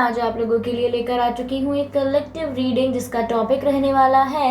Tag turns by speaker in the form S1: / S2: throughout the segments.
S1: आज आप लोगों के लिए लेकर आ चुकी हूँ एक कलेक्टिव रीडिंग जिसका टॉपिक रहने वाला है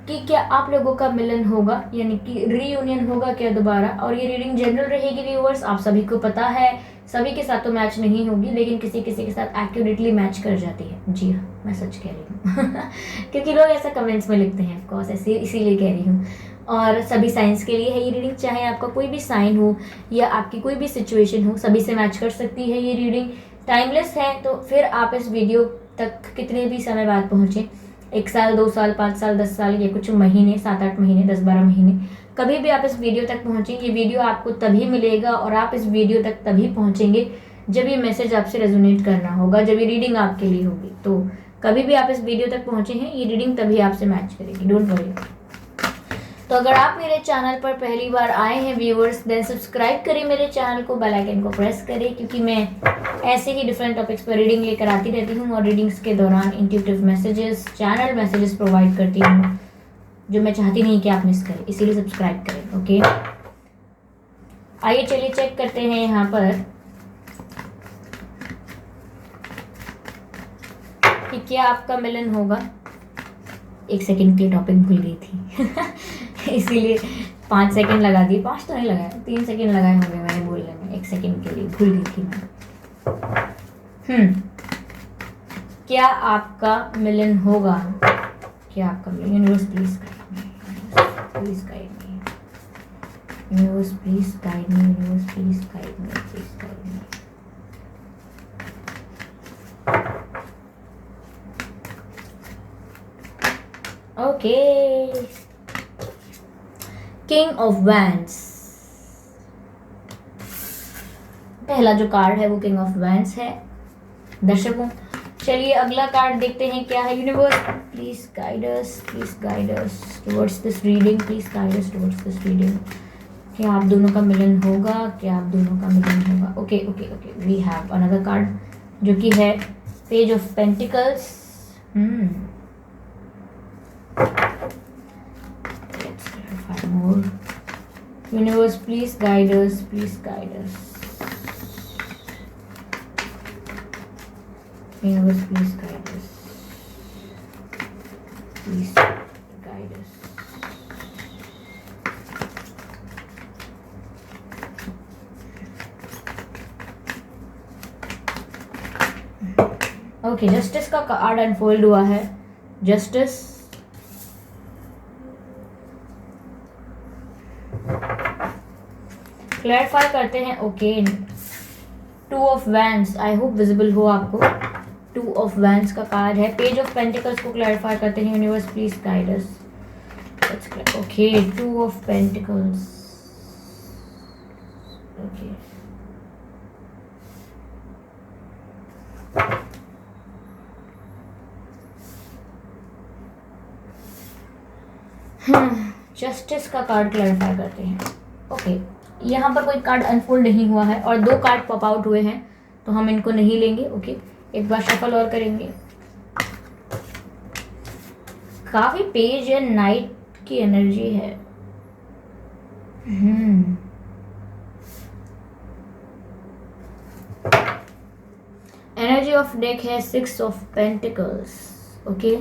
S1: कि क्या आप लोगों का मिलन होगा, यानी कि रीयूनियन होगा क्या दोबारा। और ये रीडिंग जनरल रहेगी व्यूअर्स, आप सभी को पता है सभी के साथ तो मैच नहीं होगी, लेकिन किसी किसी के साथ एक्यूरेटली मैच कर जाती है। जी हाँ, मैं सच कह रही हूँ क्योंकि लोग ऐसा कमेंट्स में लिखते हैं, ऑफकोर्स ऐसे इसीलिए कह रही हूँ। और सभी साइंस के लिए है ये रीडिंग, चाहे आपका कोई भी साइन हो या आपकी कोई भी सिचुएशन हो, सभी से मैच कर सकती है ये रीडिंग। टाइमलेस है, तो फिर आप इस वीडियो तक कितने भी समय बाद पहुँचे, 1 साल 2 साल 5 साल 10 साल या कुछ महीने 7-8 महीने 10-12 महीने, कभी भी आप इस वीडियो तक पहुँचें, ये वीडियो आपको तभी मिलेगा और आप इस वीडियो तक तभी पहुँचेंगे जब ये मैसेज आपसे रेजोनेट करना होगा, जब ये रीडिंग आपके लिए होगी। तो कभी भी आप इस वीडियो तक पहुँचे हैं, ये रीडिंग तभी आपसे मैच करेगी, डोंट वरी। तो अगर आप मेरे चैनल पर पहली बार आए हैं व्यूअर्स, देन सब्सक्राइब करें मेरे चैनल को, बेल आइकन को प्रेस करें, क्योंकि मैं ऐसे ही डिफरेंट टॉपिक्स पर रीडिंग लेकर आती रहती हूँ और रीडिंग्स के दौरान intuitive messages, channel messages provide करती हूँ जो मैं चाहती नहीं कि आप मिस करें, इसीलिए सब्सक्राइब करें। ओके, आइए चलिए चेक करते हैं यहाँ पर कि क्या आपका मिलन होगा। 1 सेकंड के लिए टॉपिक भूल गई थी इसीलिए 5 सेकंड लगा दिए, 5 तो नहीं लगाया, 3 सेकंड लगाए होंगे मैंने बोलने में, 1 सेकंड के लिए भूल गई थी मैं। क्या आपका मिलन होगा, क्या आपका मिलन, universe please please guide me, universe please guide me, universe please guide me, please guide me. Okay, king of wands, पहला जो कार्ड है वो किंग ऑफ वैंड्स है दर्शकों। चलिए अगला कार्ड देखते हैं क्या है। Universe please guide us, please guide us towards this reading, please guide us towards this reading. क्या आप दोनों का मिलन होगा, क्या आप दोनों का मिलन होगा। Okay okay okay, we have another card जो कि है page of pentacles. Let's clarify more. Universe, please guide us. Please guide us. Universe, please guide us. Please guide us. Okay, justice का कार्ड अनफोल्ड हुआ है। Justice, clarify करते हैं। Okay, 2 of wands, I hope visible हो आपको। 2 of wands का card है। Page of pentacles को क्लैरिफाई करते हैं। Universe please guide us. Okay, 2 of pentacles. Okay, justice का कार्ड क्लैरिफाई करते हैं। ओके, यहाँ पर कोई कार्ड अनफोल्ड नहीं हुआ है और 2 कार्ड पॉप आउट हुए हैं, तो हम इनको नहीं लेंगे। ओके, एक बार शफल और करेंगे। काफी पेज है, नाइट की एनर्जी है। एनर्जी ऑफ डेक है 6 of pentacles. Okay,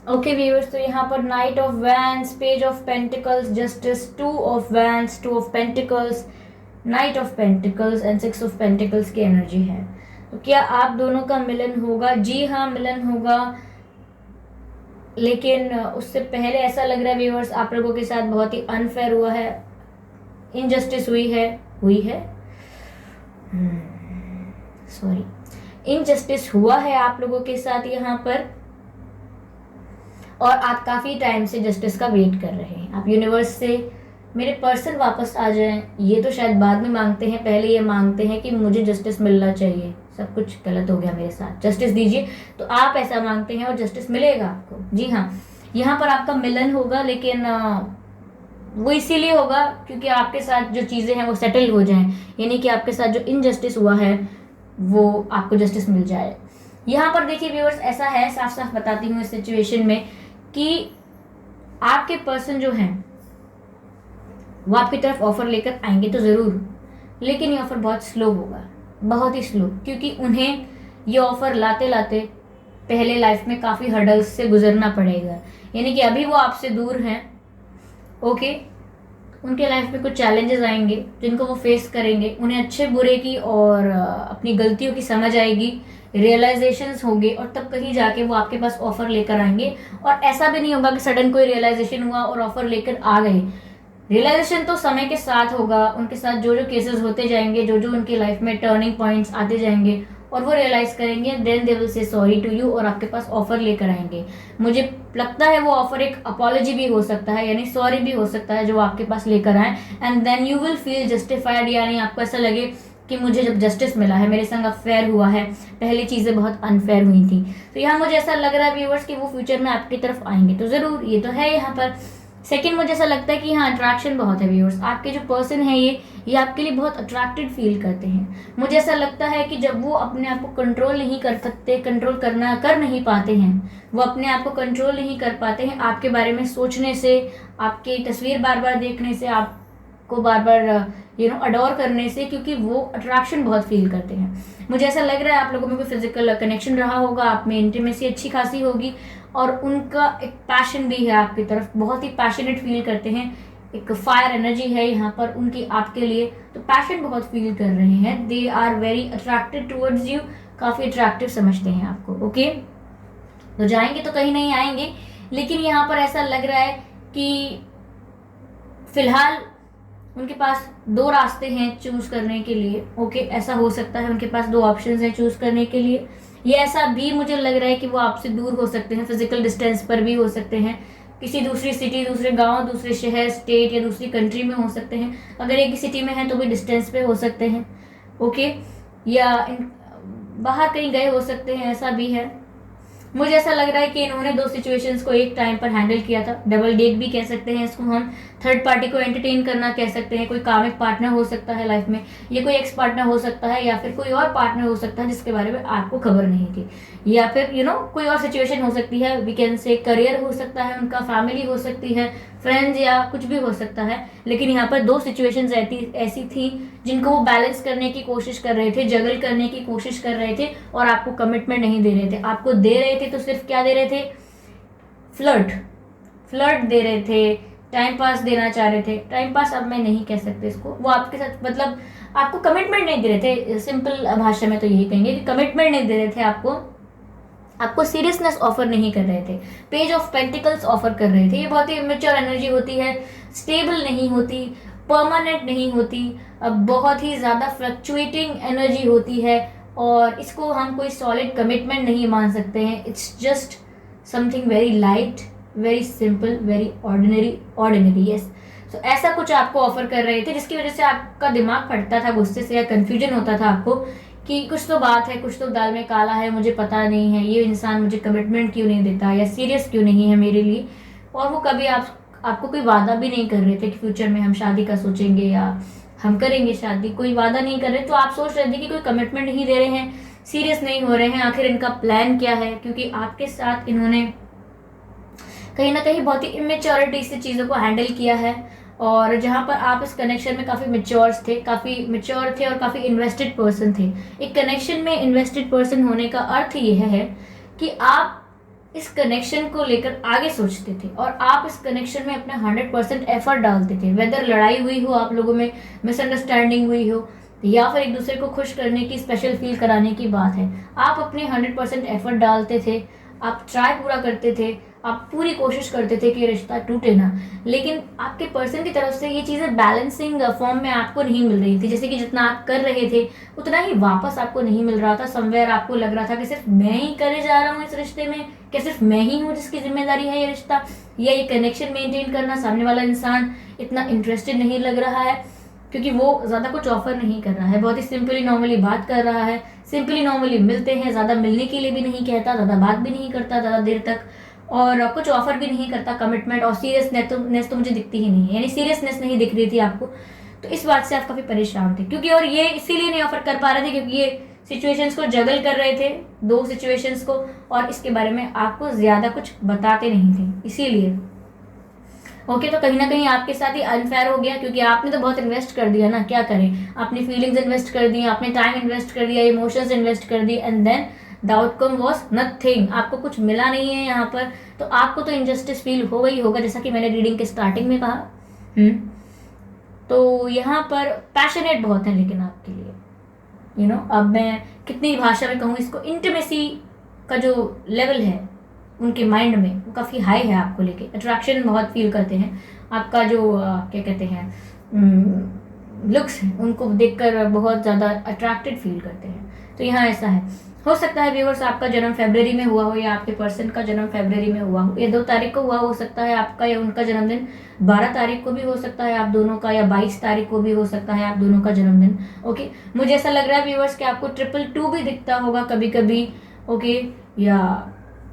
S1: okay viewers, तो यहाँ पर night of wands, page of pentacles, justice, 2 of wands, 2 of pentacles, night of pentacles and 6 of pentacles की एनर्जी है। तो क्या आप दोनों का मिलन होगा? जी हाँ, मिलन होगा, लेकिन उससे पहले ऐसा लग रहा है व्यूअर्स आप लोगों के साथ बहुत ही अनफेयर हुआ है, इनजस्टिस हुई है सॉरी, इनजस्टिस हुआ है आप लोगों के साथ यहाँ पर, और आप काफ़ी टाइम से जस्टिस का वेट कर रहे हैं। आप यूनिवर्स से मेरे पर्सन वापस आ जाएं, ये तो शायद बाद में मांगते हैं, पहले ये मांगते हैं कि मुझे जस्टिस मिलना चाहिए, सब कुछ गलत हो गया मेरे साथ, जस्टिस दीजिए। तो आप ऐसा मांगते हैं और जस्टिस मिलेगा आपको। जी हाँ, यहाँ पर आपका मिलन होगा, लेकिन वो इसीलिए होगा क्योंकि आपके साथ जो चीज़ें हैं वो सेटल हो जाएं, यानी कि आपके साथ जो इनजस्टिस हुआ है वो आपको जस्टिस मिल जाए। यहाँ पर देखिए व्यूअर्स, ऐसा है, साफ साफ बताती हूँ इस सिचुएशन में, कि आपके पर्सन जो हैं वो आपकी तरफ ऑफर लेकर आएंगे तो ज़रूर, लेकिन ये ऑफर बहुत स्लो होगा, बहुत ही स्लो, क्योंकि उन्हें ये ऑफर लाते लाते पहले लाइफ में काफ़ी हर्डल्स से गुजरना पड़ेगा। यानी कि अभी वो आपसे दूर हैं, ओके, उनके लाइफ में कुछ चैलेंजेस आएंगे जिनको वो फेस करेंगे, उन्हें अच्छे बुरे की और अपनी गलतियों की समझ आएगी, रियलाइजेशंस होंगे, और तब कहीं जाके वो आपके पास ऑफर लेकर आएंगे। और ऐसा भी नहीं होगा कि सडन कोई रियलाइजेशन हुआ और ऑफर लेकर आ गए। रियलाइजेशन तो समय के साथ होगा, उनके साथ जो जो केसेस होते जाएंगे, जो जो उनकी लाइफ में टर्निंग पॉइंट्स आते जाएंगे, और वो रियलाइज करेंगे, then they will say sorry to you, और आपके पास ऑफर लेकर आएंगे। मुझे लगता है वो ऑफर एक अपॉलॉजी भी हो सकता है, यानी सॉरी भी हो सकता है जो आपके पास लेकर आए, and then you will feel justified, यानी आपको ऐसा लगे कि मुझे जब जस्टिस मिला है, मेरे संग अफेयर हुआ है, पहली चीज़ें बहुत अनफेयर हुई थी। तो यहाँ मुझे ऐसा लग रहा है व्यूअर्स कि वो फ्यूचर में आपकी तरफ आएंगे तो ज़रूर, ये तो है यहाँ पर। सेकंड, मुझे ऐसा लगता है कि हाँ, अट्रैक्शन बहुत है व्यूअर्स, आपके जो पर्सन है ये आपके लिए बहुत अट्रैक्टेड फील करते हैं। मुझे ऐसा लगता है कि जब वो अपने आप को कंट्रोल नहीं कर सकते, कंट्रोल कर नहीं पाते हैं, वो अपने आप को कंट्रोल नहीं कर पाते हैं आपके बारे में सोचने से, आपकी तस्वीर बार बार देखने से, आपको बार बार अडोर करने से, क्योंकि वो अट्रैक्शन बहुत फील करते हैं। मुझे ऐसा लग रहा है आप लोगों में कोई फिजिकल कनेक्शन रहा होगा, आप में इंटीमेसी अच्छी खासी होगी, और उनका एक पैशन भी है आपकी तरफ, बहुत ही पैशनेट फील करते हैं, एक फायर एनर्जी है यहाँ पर उनकी आपके लिए, तो पैशन बहुत फील कर रहे हैं, they are very attracted towards you, काफ़ी अट्रैक्टिव समझते हैं आपको, ओके। तो जाएंगे तो कहीं नहीं आएंगे, लेकिन यहाँ पर ऐसा लग रहा है कि फिलहाल उनके पास दो रास्ते हैं चूज करने के लिए, ओके, ऐसा हो सकता है उनके पास दो ऑप्शंस हैं चूज करने के लिए। ये ऐसा भी मुझे लग रहा है कि वो आपसे दूर हो सकते हैं, फिजिकल डिस्टेंस पर भी हो सकते हैं, किसी दूसरी सिटी, दूसरे गांव, दूसरे शहर, स्टेट या दूसरी कंट्री में हो सकते हैं। अगर एक ही सिटी में है तो भी डिस्टेंस पे हो सकते हैं, ओके, या बाहर कहीं गए हो सकते हैं, ऐसा भी है। मुझे ऐसा लग रहा है कि इन्होंने दो सिचुएशंस को एक टाइम पर हैंडल किया था, डबल डेट भी कह सकते हैं इसको हम, थर्ड पार्टी को एंटरटेन करना कह सकते हैं, कोई कामिक पार्टनर हो सकता है लाइफ में, ये कोई एक्स पार्टनर हो सकता है, या फिर कोई और पार्टनर हो सकता है जिसके बारे में आपको खबर नहीं थी, या फिर कोई और सिचुएशन हो सकती है, वी कैन से करियर हो सकता है उनका, फैमिली हो सकती है, फ्रेंड्स, या कुछ भी हो सकता है। लेकिन यहाँ पर दो सिचुएशंस ऐसी थी जिनको वो बैलेंस करने की कोशिश कर रहे थे, जगल करने की कोशिश कर रहे थे, और आपको कमिटमेंट नहीं दे रहे थे। आपको दे रहे थे तो सिर्फ क्या दे रहे थे, फ्लर्ट दे रहे थे, टाइम पास देना चाह रहे थे। टाइम पास अब मैं नहीं कह सकते इसको, वो आपके साथ मतलब आपको कमिटमेंट नहीं दे रहे थे, सिंपल भाषा में तो यही कहेंगे कि कमिटमेंट नहीं दे रहे थे, आपको सीरियसनेस ऑफर नहीं कर रहे थे, पेज ऑफ पेंटिकल्स ऑफर कर रहे थे। ये बहुत ही इमेच्योर एनर्जी होती है, स्टेबल नहीं होती, परमानेंट नहीं होती, बहुत ही ज़्यादा फ्लक्चुएटिंग एनर्जी होती है, और इसको हम कोई सॉलिड कमिटमेंट नहीं मान सकते हैं। It's just something very light, very simple, very ordinary, yes. So ऐसा कुछ आपको ऑफर कर रहे थे जिसकी वजह से आपका दिमाग फटता था गुस्से से, या कन्फ्यूजन होता था आपको कि कुछ तो बात है, कुछ तो दाल में काला है, मुझे पता नहीं है ये इंसान मुझे कमिटमेंट क्यों नहीं देता, या सीरियस क्यों नहीं है मेरे लिए। और वो कभी आपको कोई वादा भी नहीं कर रहे थे कि फ्यूचर में हम शादी का सोचेंगे या हम करेंगे शादी, कोई वादा नहीं कर रहे, तो आप सोच रहे थे कि कोई कमिटमेंट नहीं दे रहे हैं, सीरियस नहीं हो रहे हैं, आखिर इनका प्लान क्या है, क्योंकि आपके साथ इन्होंने कहीं ना कहीं बहुत ही इमेच्योरिटी से चीज़ों को हैंडल किया है, और जहाँ पर आप इस कनेक्शन में काफ़ी मेच्योर थे और काफ़ी इन्वेस्टेड पर्सन थे। एक कनेक्शन में इन्वेस्टेड पर्सन होने का अर्थ यह है कि आप इस कनेक्शन को लेकर आगे सोचते थे, और आप इस कनेक्शन में अपना 100% एफर्ट डालते थे, वेदर लड़ाई हुई हो, आप लोगों में मिसअंडरस्टैंडिंग हुई हो, या फिर एक दूसरे को खुश करने की, स्पेशल फील कराने की बात है, आप अपने 100% एफर्ट डालते थे, आप ट्राई पूरा करते थे, आप पूरी कोशिश करते थे कि रिश्ता टूटे ना। लेकिन आपके पर्सन की तरफ से ये चीज़ें बैलेंसिंग फॉर्म में आपको नहीं मिल रही थी, जैसे कि जितना आप कर रहे थे उतना ही वापस आपको नहीं मिल रहा था। समवेयर आपको लग रहा था कि सिर्फ मैं ही करे जा रहा हूँ इस रिश्ते में, क्या सिर्फ मैं ही हूँ जिसकी जिम्मेदारी है ये रिश्ता, या ये कनेक्शन मेंटेन करना। सामने वाला इंसान इतना इंटरेस्टेड नहीं लग रहा है, क्योंकि वो ज़्यादा कुछ ऑफर नहीं कर रहा है, बहुत ही सिंपली नॉर्मली बात कर रहा है, सिंपली नॉर्मली मिलते हैं, ज़्यादा मिलने के लिए भी नहीं कहता, ज़्यादा बात भी नहीं करता ज़्यादा देर तक, और कुछ ऑफर भी नहीं करता कमिटमेंट, और सीरियसनेस तो मुझे दिखती ही नहीं है, यानी सीरियसनेस नहीं दिख रही थी आपको। तो इस बात से आप काफ़ी परेशान थे, क्योंकि और ये इसीलिए नहीं ऑफर कर पा रहे थे क्योंकि ये सिचुएशंस को जगल कर रहे थे, दो सिचुएशंस को, और इसके बारे में आपको ज़्यादा कुछ बताते नहीं थे, इसीलिए। ओके, तो कहीं ना कहीं आपके साथ ही अनफेयर हो गया, क्योंकि आपने तो बहुत इन्वेस्ट कर दिया ना, क्या करें, अपनी फीलिंग्स इन्वेस्ट कर दी, आपने टाइम इन्वेस्ट कर दिया, इमोशंस इन्वेस्ट कर दी, and then the outcome was nothing, आपको कुछ मिला नहीं है यहाँ पर। तो आपको तो इनजस्टिस फील होगा ही होगा, जैसा कि मैंने रीडिंग के स्टार्टिंग में कहा। तो यहाँ पर पैशनेट बहुत है लेकिन आपके लिए, अब मैं कितनी भाषा में कहूँ इसको, इंटीमेसी का जो लेवल है उनके माइंड में वो काफ़ी हाई है आपको लेके, अट्रैक्शन बहुत फील करते हैं, आपका जो क्या कहते हैं लुक्स हैं उनको देखकर बहुत ज़्यादा अट्रैक्टेड फील करते हैं। तो यहाँ ऐसा है, हो सकता है व्यूअर्स आपका जन्म फरवरी में हुआ हो, या आपके पर्सन का जन्म फरवरी में हुआ हो, या 2 तारीख को हुआ हो सकता है आपका या उनका जन्मदिन, 12 तारीख को भी हो सकता है आप दोनों का, या 22 तारीख को भी हो सकता है आप दोनों का जन्मदिन। ओके, मुझे ऐसा लग रहा है व्यूअर्स कि आपको 222 भी दिखता होगा कभी कभी। ओके, या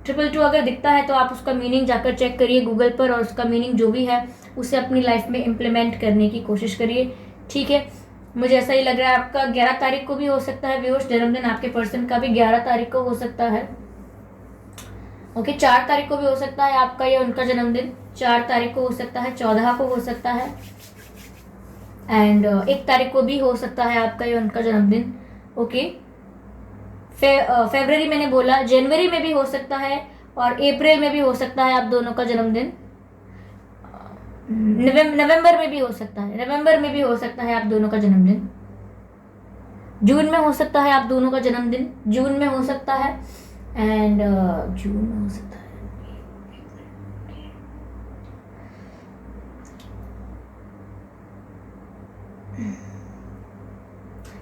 S1: 222 अगर दिखता है तो आप उसका मीनिंग जाकर चेक करिए गूगल पर, और उसका मीनिंग जो भी है उसे अपनी लाइफ में इम्प्लीमेंट करने की कोशिश करिए, ठीक है। मुझे ऐसा ही लग रहा है आपका 11 तारीख को भी हो सकता है व्यूअर्स, जन्मदिन आपके पर्सन का भी 11 तारीख को हो सकता है। ओके, 4 तारीख को भी हो सकता है आपका या उनका जन्मदिन, 4 तारीख को हो सकता है, 14 को हो सकता है, एंड 1 तारीख को भी हो सकता है आपका या उनका जन्मदिन। ओके, फरवरी मैंने बोला, जनवरी में भी हो सकता है, और अप्रैल में भी हो सकता है आप दोनों का जन्मदिन, नवंबर में भी हो सकता है, नवंबर में भी हो सकता है आप दोनों का जन्मदिन, जून में हो सकता है आप दोनों का जन्मदिन, जून में हो सकता है, एंड जून में हो सकता है,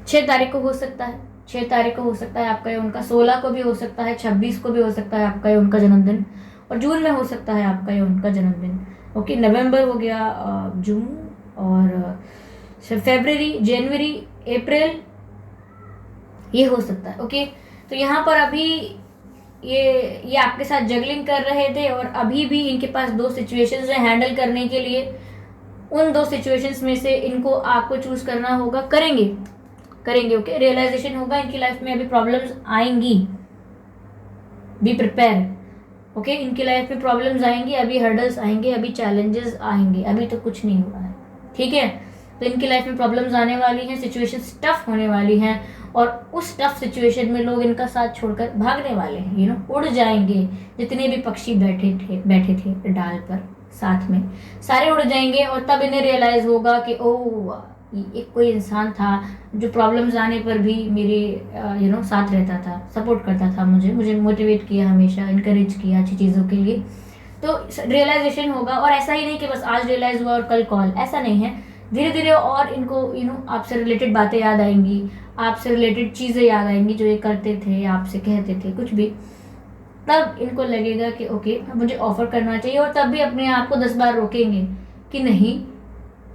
S1: 6 तारीख को हो सकता है, 6 तारीख को हो सकता है आपका या उनका, 16 को भी हो सकता है, 26 को भी हो सकता है आपका या उनका जन्मदिन, और जून में हो सकता है आपका या उनका जन्मदिन। ओके, नवंबर हो गया, जून, और फरवरी, जनवरी, अप्रैल, ये हो सकता है। ओके, तो यहाँ पर अभी ये आपके साथ जगलिंग कर रहे थे, और अभी भी इनके पास 2 सिचुएशंस हैं हैंडल करने के लिए। उन 2 सिचुएशंस में से इनको आपको चूज करना होगा, करेंगे। ओके, रियलाइजेशन होगा इनकी लाइफ में, अभी प्रॉब्लम्स आएंगी, बी प्रिपेयर। ओके, इनकी लाइफ में प्रॉब्लम्स आएंगी, अभी हर्डल्स आएंगे, अभी चैलेंजेस आएंगे, अभी तो कुछ नहीं हुआ है, ठीक है। तो इनकी लाइफ में प्रॉब्लम्स आने वाली हैं, सिचुएशंस टफ होने वाली हैं, और उस टफ सिचुएशन में लोग इनका साथ छोड़कर भागने वाले हैं, उड़ जाएंगे। जितने भी पक्षी बैठे थे डाल पर साथ में, सारे उड़ जाएंगे, और तब इन्हें रियलाइज होगा कि ओह, एक कोई इंसान था जो प्रॉब्लम्स आने पर भी मेरे साथ रहता था, सपोर्ट करता था, मुझे मोटिवेट किया, हमेशा इनकरेज किया अच्छी चीज़ों के लिए। तो रियलाइजेशन होगा, और ऐसा ही नहीं कि बस आज रियलाइज हुआ और कल कॉल, ऐसा नहीं है, धीरे धीरे और इनको आपसे रिलेटेड बातें याद आएंगी, आपसे रिलेटेड चीज़ें याद आएंगी जो ये करते थे, आपसे कहते थे कुछ भी, तब इनको लगेगा कि ओके मुझे ऑफर करना चाहिए, और तब भी अपने आप को 10 बार रोकेंगे कि नहीं,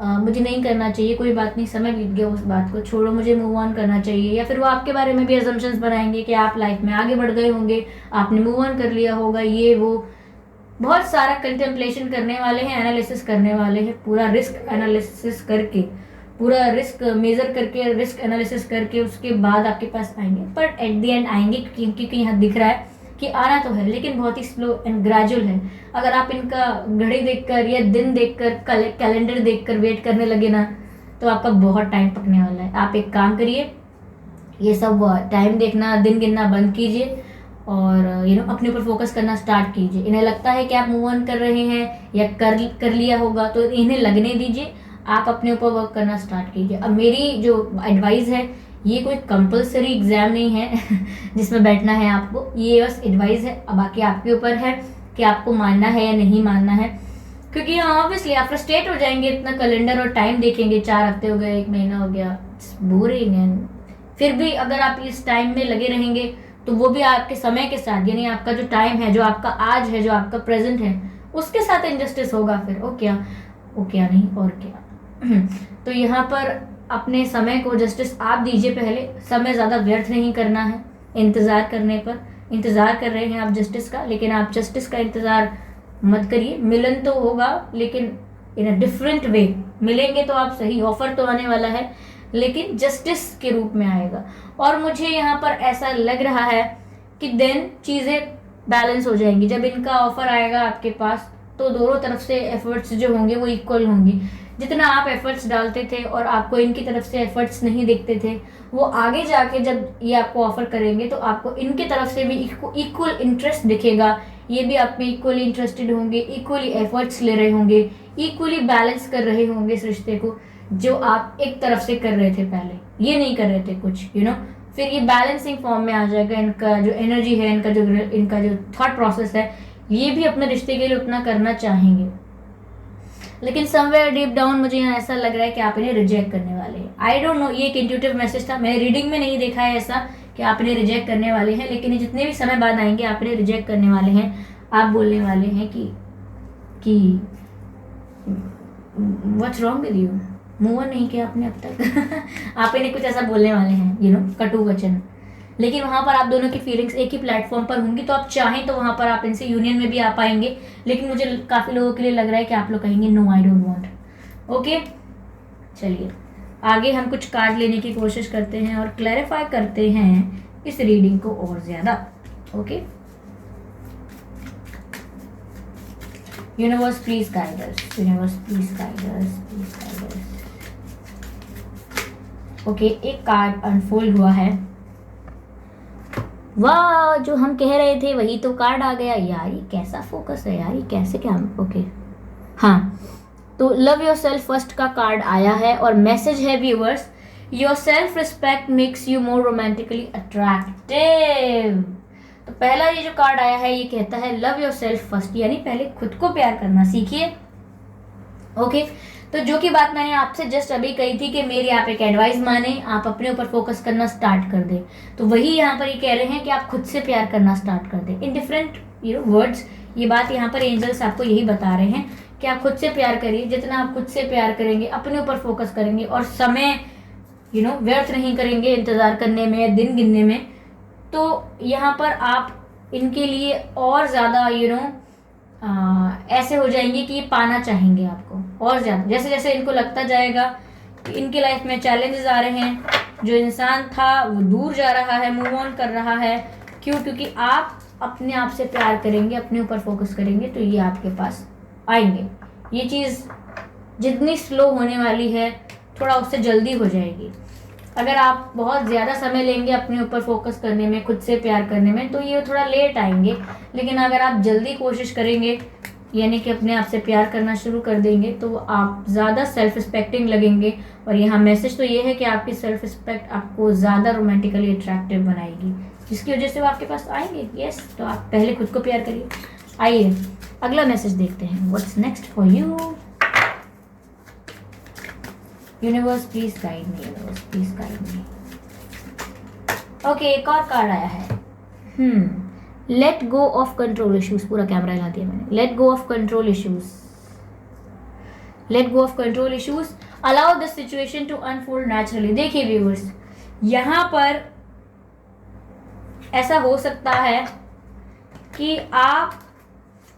S1: मुझे नहीं करना चाहिए, कोई बात नहीं, समय बीत गया, उस बात को छोड़ो, मुझे मूव ऑन करना चाहिए। या फिर वो आपके बारे में भी अजम्पशंस बनाएंगे कि आप लाइफ में आगे बढ़ गए होंगे, आपने मूव ऑन कर लिया होगा, ये वो बहुत सारा कंटेम्पलेशन करने वाले हैं, एनालिसिस करने वाले हैं, पूरा रिस्क एनालिसिस करके, पूरा रिस्क मेजर करके, रिस्क एनालिसिस करके उसके बाद आपके पास आएंगे। पर एट द एंड आएंगे, क्योंकि यहाँ दिख रहा है कि आना तो है, लेकिन बहुत ही स्लो एंड ग्रेजुअल है। अगर आप इनका घड़ी देखकर या दिन देखकर, कैलेंडर देखकर वेट करने लगे ना, तो आपका बहुत टाइम पकने वाला है। आप एक काम करिए, ये सब टाइम देखना, दिन गिनना बंद कीजिए, और अपने ऊपर फोकस करना स्टार्ट कीजिए। इन्हें लगता है कि आप मूव ऑन कर रहे हैं या कर लिया होगा, तो इन्हें लगने दीजिए, आप अपने ऊपर वर्क करना स्टार्ट कीजिए। अब मेरी जो एडवाइस है, ये कोई कंपलसरी एग्जाम नहीं है जिसमें बैठना है आपको, ये बस एडवाइस है। अब बाकी आपके ऊपर है कि आपको मानना है या नहीं मानना है, क्योंकि यहाँ ऑब्वियसली आप फ्रस्ट्रेट हो जाएंगे, इतना कैलेंडर और टाइम देखेंगे, 4 हफ्ते हो गए, 1 महीना हो गया, बोरिंग है। फिर भी अगर आप इस टाइम में लगे रहेंगे, तो वो भी आपके समय के साथ, यानी आपका जो टाइम है, जो आपका आज है, जो आपका प्रेजेंट है, उसके साथ इनजस्टिस होगा फिर। ओ क्या नहीं, और क्या। तो यहाँ पर अपने समय को जस्टिस आप दीजिए, पहले समय ज़्यादा व्यर्थ नहीं करना है इंतज़ार करने पर, इंतज़ार कर रहे हैं आप जस्टिस का, लेकिन आप जस्टिस का इंतज़ार मत करिए। मिलन तो होगा लेकिन इन अ डिफरेंट वे मिलेंगे, तो आप सही, ऑफर तो आने वाला है लेकिन जस्टिस के रूप में आएगा। और मुझे यहाँ पर ऐसा लग रहा है कि देन चीज़ें बैलेंस हो जाएंगी। जब इनका ऑफर आएगा आपके पास तो दोनों तरफ से एफर्ट्स जो होंगे वो इक्वल होंगे। जितना आप एफर्ट्स डालते थे और आपको इनकी तरफ से एफर्ट्स नहीं दिखते थे, वो आगे जाके जब ये आपको ऑफर करेंगे तो आपको इनकी तरफ से भी इक्वल इंटरेस्ट दिखेगा। ये भी आप में इक्वली इंटरेस्टेड होंगे, इक्वली एफर्ट्स ले रहे होंगे, इक्वली बैलेंस कर रहे होंगे इस रिश्ते को, जो आप एक तरफ से कर रहे थे पहले, ये नहीं कर रहे थे कुछ, फिर ये बैलेंसिंग फॉर्म में आ जाएगा। इनका जो एनर्जी है, इनका जो थॉट प्रोसेस है, ये भी अपने रिश्ते के लिए उतना करना चाहेंगे। लेकिन समवेयर डीप डाउन मुझे यहाँ ऐसा लग रहा है कि आप इन्हें रिजेक्ट करने वाले हैं। आई डोंट नो, ये एक इंट्यूटिव मैसेज था, मैंने रीडिंग में नहीं देखा है ऐसा कि आप इन्हें रिजेक्ट करने वाले हैं, लेकिन ये जितने भी समय बाद आएंगे आप इन्हें रिजेक्ट करने वाले हैं। आप बोलने वाले हैं कि what's wrong with you, move on नहीं किया आपने अब तक। आप इन्हें कुछ ऐसा बोलने वाले हैं, कटु वचन। लेकिन वहाँ पर आप दोनों की फीलिंग्स एक ही प्लेटफॉर्म पर होंगी, तो आप चाहें तो वहाँ पर आप इनसे यूनियन में भी आ पाएंगे। लेकिन मुझे काफ़ी लोगों के लिए लग रहा है कि आप लोग कहेंगे no I don't want. Okay, चलिए आगे हम कुछ कार्ड लेने की कोशिश करते हैं और क्लैरिफाई करते हैं इस रीडिंग को और ज़्यादा। Okay, universe please guide us, universe please guide us, please guide us. Okay, एक कार्ड अनफोल्ड हुआ है। वाह, जो हम कह रहे थे वही तो कार्ड आ गया यार। ये कैसा फोकस है यार, ये कैसे क्या। ओके, हाँ, तो लव योर सेल्फ फर्स्ट का कार्ड आया है और मैसेज है viewers, your self respect makes you more romantically attractive. तो पहला ये जो कार्ड आया है ये कहता है लव योर सेल्फ फर्स्ट, यानी पहले खुद को प्यार करना सीखिए। ओके, तो जो की बात मैंने आपसे जस्ट अभी कही थी कि मेरी आप एक एडवाइस माने, आप अपने ऊपर फोकस करना स्टार्ट कर दें, तो वही यहाँ पर ये कह रहे हैं कि आप खुद से प्यार करना स्टार्ट कर दें। इन डिफरेंट वर्ड्स ये बात यहाँ पर एंजल्स आपको यही बता रहे हैं कि आप खुद से प्यार करिए। जितना आप खुद से प्यार करेंगे, अपने ऊपर फोकस करेंगे और समय व्यर्थ नहीं करेंगे इंतज़ार करने में, दिन गिनने में, तो यहाँ पर आप इनके लिए और ज़्यादा ऐसे हो जाएंगे कि ये पाना चाहेंगे आपको और ज़्यादा। जैसे जैसे इनको लगता जाएगा कि इनके लाइफ में चैलेंजेस आ रहे हैं, जो इंसान था वो दूर जा रहा है, मूव ऑन कर रहा है। क्यों? क्योंकि आप अपने आप से प्यार करेंगे, अपने ऊपर फोकस करेंगे, तो ये आपके पास आएंगे। ये चीज़ जितनी स्लो होने वाली है थोड़ा उससे जल्दी हो जाएगी। अगर आप बहुत ज़्यादा समय लेंगे अपने ऊपर फोकस करने में, खुद से प्यार करने में, तो ये थोड़ा लेट आएंगे। लेकिन अगर आप जल्दी कोशिश करेंगे, यानी कि अपने आप से प्यार करना शुरू कर देंगे, तो आप ज़्यादा सेल्फ रिस्पेक्टिंग लगेंगे। और यहाँ मैसेज तो ये है कि आपकी सेल्फ रिस्पेक्ट आपको ज़्यादा रोमांटिकली अट्रैक्टिव बनाएगी, जिसकी वजह से वो आपके पास आएंगे। यस, तो आप पहले खुद को प्यार करिए। आइए अगला मैसेज देखते हैं, what's next for you. Universe please guide me, universe please guide me. Okay, एक और कार्ड आया है, let go of control issues. पूरा कैमरा हिला दिया मैंने। Let go of control issues, let go of control issues, allow this situation to unfold naturally. देखिए viewers, यहाँ पर ऐसा हो सकता है कि आप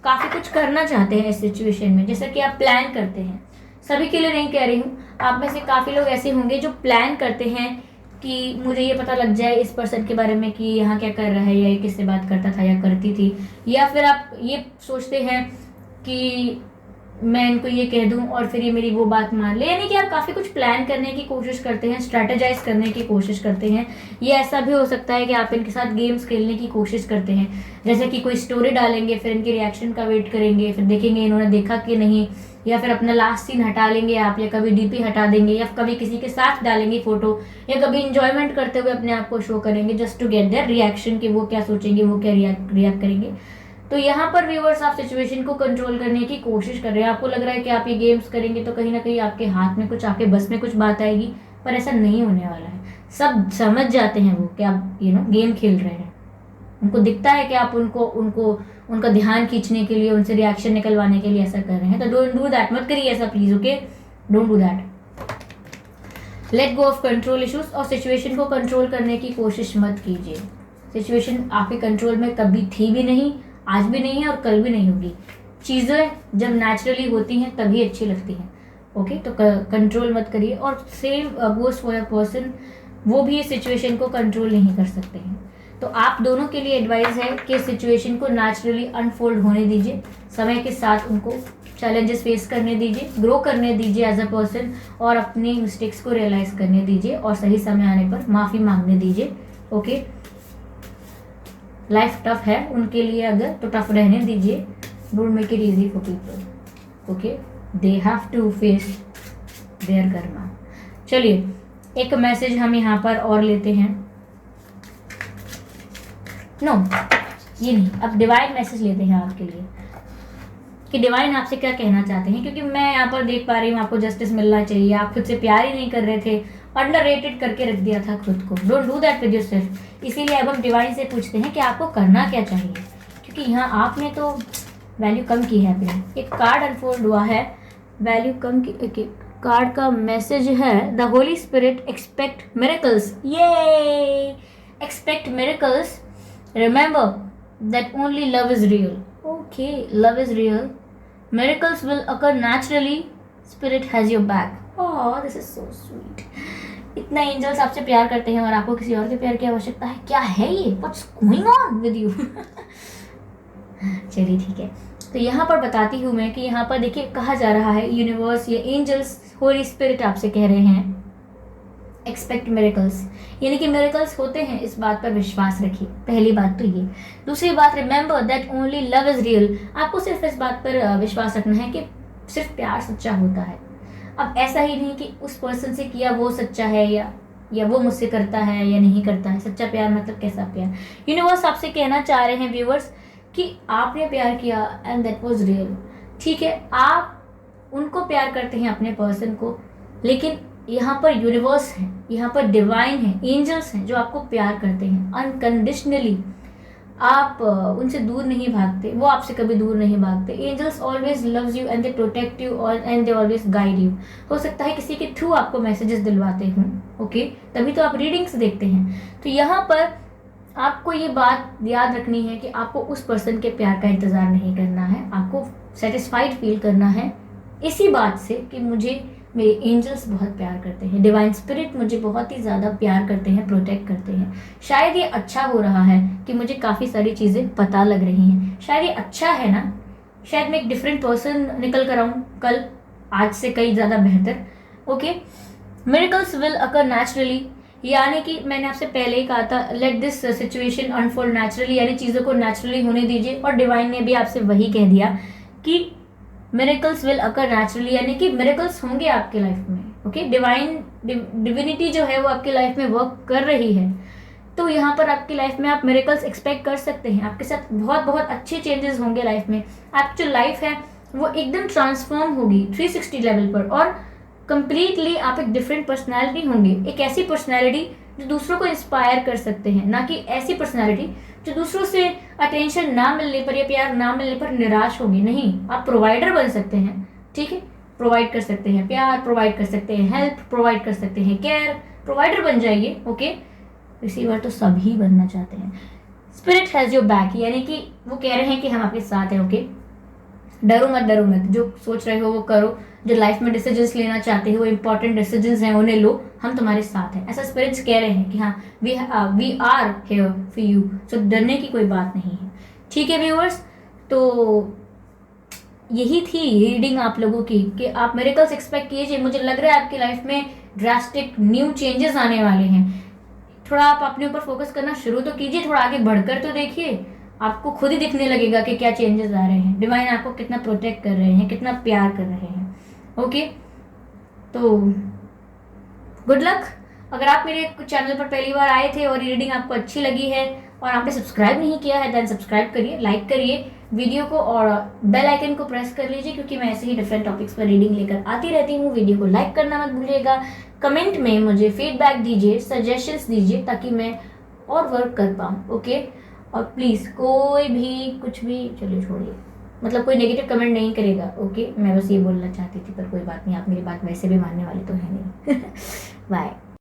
S1: काफ़ी कुछ करना चाहते हैं इस सिचुएशन में, जैसा कि आप प्लान करते हैं। सभी के लिए नहीं कह रही हूँ, आप में से काफ़ी लोग ऐसे होंगे जो प्लान करते हैं कि मुझे ये पता लग जाए इस पर्सन के बारे में कि यहाँ क्या कर रहा है, या ये किससे बात करता था या करती थी। या फिर आप ये सोचते हैं कि मैं इनको ये कह दूं और फिर ये मेरी वो बात मान ले। यानी कि आप काफ़ी कुछ प्लान करने की कोशिश करते हैं, स्ट्रैटेजाइज करने की कोशिश करते हैं। ये ऐसा भी हो सकता है कि आप इनके साथ गेम्स खेलने की कोशिश करते हैं, जैसे कि कोई स्टोरी डालेंगे, फिर इनके रिएक्शन का वेट करेंगे, फिर देखेंगे इन्होंने देखा कि नहीं, या फिर अपना लास्ट सीन हटा लेंगे आप, या कभी डीपी हटा देंगे, या कभी किसी के साथ डालेंगे फ़ोटो, या कभी इंजॉयमेंट करते हुए अपने आप को शो करेंगे just to get their reaction, कि वो क्या सोचेंगे, वो क्या रिएक्ट करेंगे। तो यहाँ पर व्यूअर्स आप सिचुएशन को कंट्रोल करने की कोशिश कर रहे हैं। आपको लग रहा है कि आप ये गेम्स करेंगे तो कहीं ना कहीं आपके हाथ में कुछ, आपके बस में कुछ बात आएगी, पर ऐसा नहीं होने वाला है। सब समझ जाते हैं वो कि आप गेम खेल रहे हैं। उनको दिखता है कि आप उनका ध्यान खींचने के लिए, उनसे रिएक्शन निकलवाने के लिए ऐसा कर रहे हैं। तो डोंट डू दैट, मत करिए ऐसा please. Okay, don't do that. Late go of control issues, और सिचुएशन को कंट्रोल करने की कोशिश मत कीजिए। सिचुएशन आपके कंट्रोल में कभी थी भी नहीं, आज भी नहीं है और कल भी नहीं होगी। चीज़ें जब नेचुरली होती हैं तभी अच्छी लगती हैं। ओके, तो कंट्रोल मत करिए। और same goes for a person, वो भी इस सिचुएशन को कंट्रोल नहीं कर सकते हैं। तो आप दोनों के लिए एडवाइस है कि सिचुएशन को नेचुरली अनफोल्ड होने दीजिए, समय के साथ उनको चैलेंजेस फेस करने दीजिए, ग्रो करने दीजिए एज अ पर्सन, और अपनी मिस्टेक्स को रियलाइज करने दीजिए और सही समय आने पर माफ़ी मांगने दीजिए। ओके, लाइफ टफ है उनके लिए अगर, तो टफ रहने दीजिए। Don't make it easy for people. Okay, they have to face their Karma. चलिए एक मैसेज हम यहाँ पर और लेते हैं। नो ये नहीं, अब डिवाइन मैसेज लेते हैं आपके लिए कि डिवाइन आपसे क्या कहना चाहते हैं, क्योंकि मैं यहाँ पर देख पा रही हूँ आपको जस्टिस मिलना चाहिए। आप खुद से प्यार ही नहीं कर रहे थे, अंडररेटेड करके रख दिया था खुद को। Don't do that with yourself. इसीलिए अब हम डिवाइन से पूछते हैं कि आपको करना क्या चाहिए, क्योंकि यहाँ आपने तो वैल्यू कम की है अपनी। एक कार्ड अनफोल्ड हुआ है, वैल्यू कम की। कार्ड का मैसेज है the holy spirit expect miracles. ये expect miracles, remember that only love is real. Okay, love is real, miracles will occur naturally, spirit has your back. Oh, this is so sweet. इतना angels आपसे प्यार करते हैं और आपको किसी और के प्यार की आवश्यकता है? क्या है ये? What's going on with you? चलिए ठीक है, तो यहाँ पर बताती हूँ मैं कि यहाँ पर देखिए कहा जा रहा है, यूनिवर्स या एंजल्स, होली स्पिरिट आपसे कह रहे हैं एक्सपेक्ट मिरेकल्स, यानी कि मिरेकल्स होते हैं, इस बात पर विश्वास रखिए। पहली बात तो ये। दूसरी बात, remember that only love is real. आपको सिर्फ इस बात पर विश्वास रखना है कि सिर्फ प्यार सच्चा होता है। अब ऐसा ही नहीं कि उस पर्सन से किया वो सच्चा है या वो मुझसे करता है या नहीं करता है। सच्चा प्यार मतलब कैसा प्यार? यूनिवर्स आपसे कहना चाह रहे हैं व्यूवर्स कि आपने प्यार किया एंड दैट वाज रियल। ठीक है, आप उनको प्यार करते हैं, अपने पर्सन को, लेकिन यहाँ पर यूनिवर्स है, यहाँ पर डिवाइन है, एंजल्स हैं जो आपको प्यार करते हैं अनकंडीशनली। आप उनसे दूर नहीं भागते, वो आपसे कभी दूर नहीं भागते। Angels always loves you and they protect you and they always guide you. हो सकता है किसी के थ्रू आपको मैसेजेस दिलवाते हों, ओके, तभी तो आप रीडिंग्स देखते हैं। तो यहाँ पर आपको ये बात याद रखनी है कि आपको उस पर्सन के प्यार का इंतज़ार नहीं करना है, आपको सेटिस्फाइड फील करना है इसी बात से कि मुझे मेरे एंजल्स बहुत प्यार करते हैं, डिवाइन स्पिरिट मुझे बहुत ही ज़्यादा प्यार करते हैं, प्रोटेक्ट करते हैं। शायद ये अच्छा हो रहा है कि मुझे काफ़ी सारी चीज़ें पता लग रही हैं, शायद ये अच्छा है ना, शायद मैं एक डिफरेंट पर्सन निकल कर आऊँ कल, आज से कई ज़्यादा बेहतर। Okay, miracles will occur naturally, यानी कि मैंने आपसे पहले ही कहा था let this situation unfold naturally, यानी चीज़ों को नेचुरली होने दीजिए। और डिवाइन ने भी आपसे वही कह दिया कि मिरेकल्स विल अकर नेचुरली, यानी कि मिरेकल्स होंगे आपके लाइफ में। ओके, डिविनिटी जो है वो आपकी लाइफ में वर्क कर रही है, तो यहाँ पर आपकी लाइफ में आप मिरेकल्स एक्सपेक्ट कर सकते हैं। आपके साथ बहुत बहुत अच्छे चेंजेस होंगे लाइफ में। आपकी जो लाइफ है वो एकदम ट्रांसफॉर्म होगी 360 लेवल पर, और कंप्लीटली आप एक डिफरेंट पर्सनैलिटी होंगे। एक ऐसी पर्सनैलिटी जो दूसरों को इंस्पायर कर सकते हैं, ना कि ऐसी पर्सनैलिटी जो दूसरों से अटेंशन ना मिलने पर या प्यार ना मिलने पर निराश होगी। नहीं, आप प्रोवाइडर बन सकते हैं। ठीक है, प्रोवाइड कर सकते हैं प्यार, प्रोवाइड कर सकते हैं हेल्प, प्रोवाइड कर सकते हैं केयर। प्रोवाइडर बन जाइए। ओके, रिसीवर तो सभी बनना चाहते हैं। स्पिरिट हैज़ योर बैक, यानी कि वो कह रहे हैं कि हम आपके साथ हैं। ओके, डरो मत, डरो मत, जो सोच रहे हो वो करो, जो लाइफ में डिसीजंस लेना चाहते हो, वो इंपॉर्टेंट डिसीजंस हैं, उन्हें लो, हम तुम्हारे साथ हैं। ऐसा स्पिरिट्स कह रहे हैं कि हाँ we are here for you. So डरने की कोई बात नहीं है। ठीक है व्यूअर्स, तो यही थी रीडिंग आप लोगों की कि आप मिरेकल्स एक्सपेक्ट कीजिए। मुझे लग रहा है आपकी लाइफ में ड्रास्टिक न्यू चेंजेस आने वाले हैं। थोड़ा आप अपने ऊपर फोकस करना शुरू तो कीजिए, थोड़ा आगे बढ़कर तो देखिए, आपको खुद ही दिखने लगेगा कि क्या चेंजेस आ रहे हैं। डिवाइन आपको कितना प्रोटेक्ट कर रहे हैं, कितना प्यार कर रहे हैं। ओके, तो गुड लक। अगर आप मेरे चैनल पर पहली बार आए थे और रीडिंग आपको अच्छी लगी है और आपने सब्सक्राइब नहीं किया है, देन सब्सक्राइब करिए, लाइक करिए वीडियो को और बेल आइकन को प्रेस कर लीजिए, क्योंकि मैं ऐसे ही डिफरेंट टॉपिक्स पर रीडिंग लेकर आती रहती हूँ। वीडियो को लाइक करना मत भूलिएगा। कमेंट में मुझे फीडबैक दीजिए, सजेशंस दीजिए, ताकि मैं और वर्क कर पाऊँ। ओके, और प्लीज़ कोई भी कुछ भी, चलिए छोड़िए, मतलब कोई नेगेटिव कमेंट नहीं करेगा। ओके, मैं बस ये बोलना चाहती थी, पर कोई बात नहीं, आप मेरी बात वैसे भी मानने वाले तो है नहीं। बाय।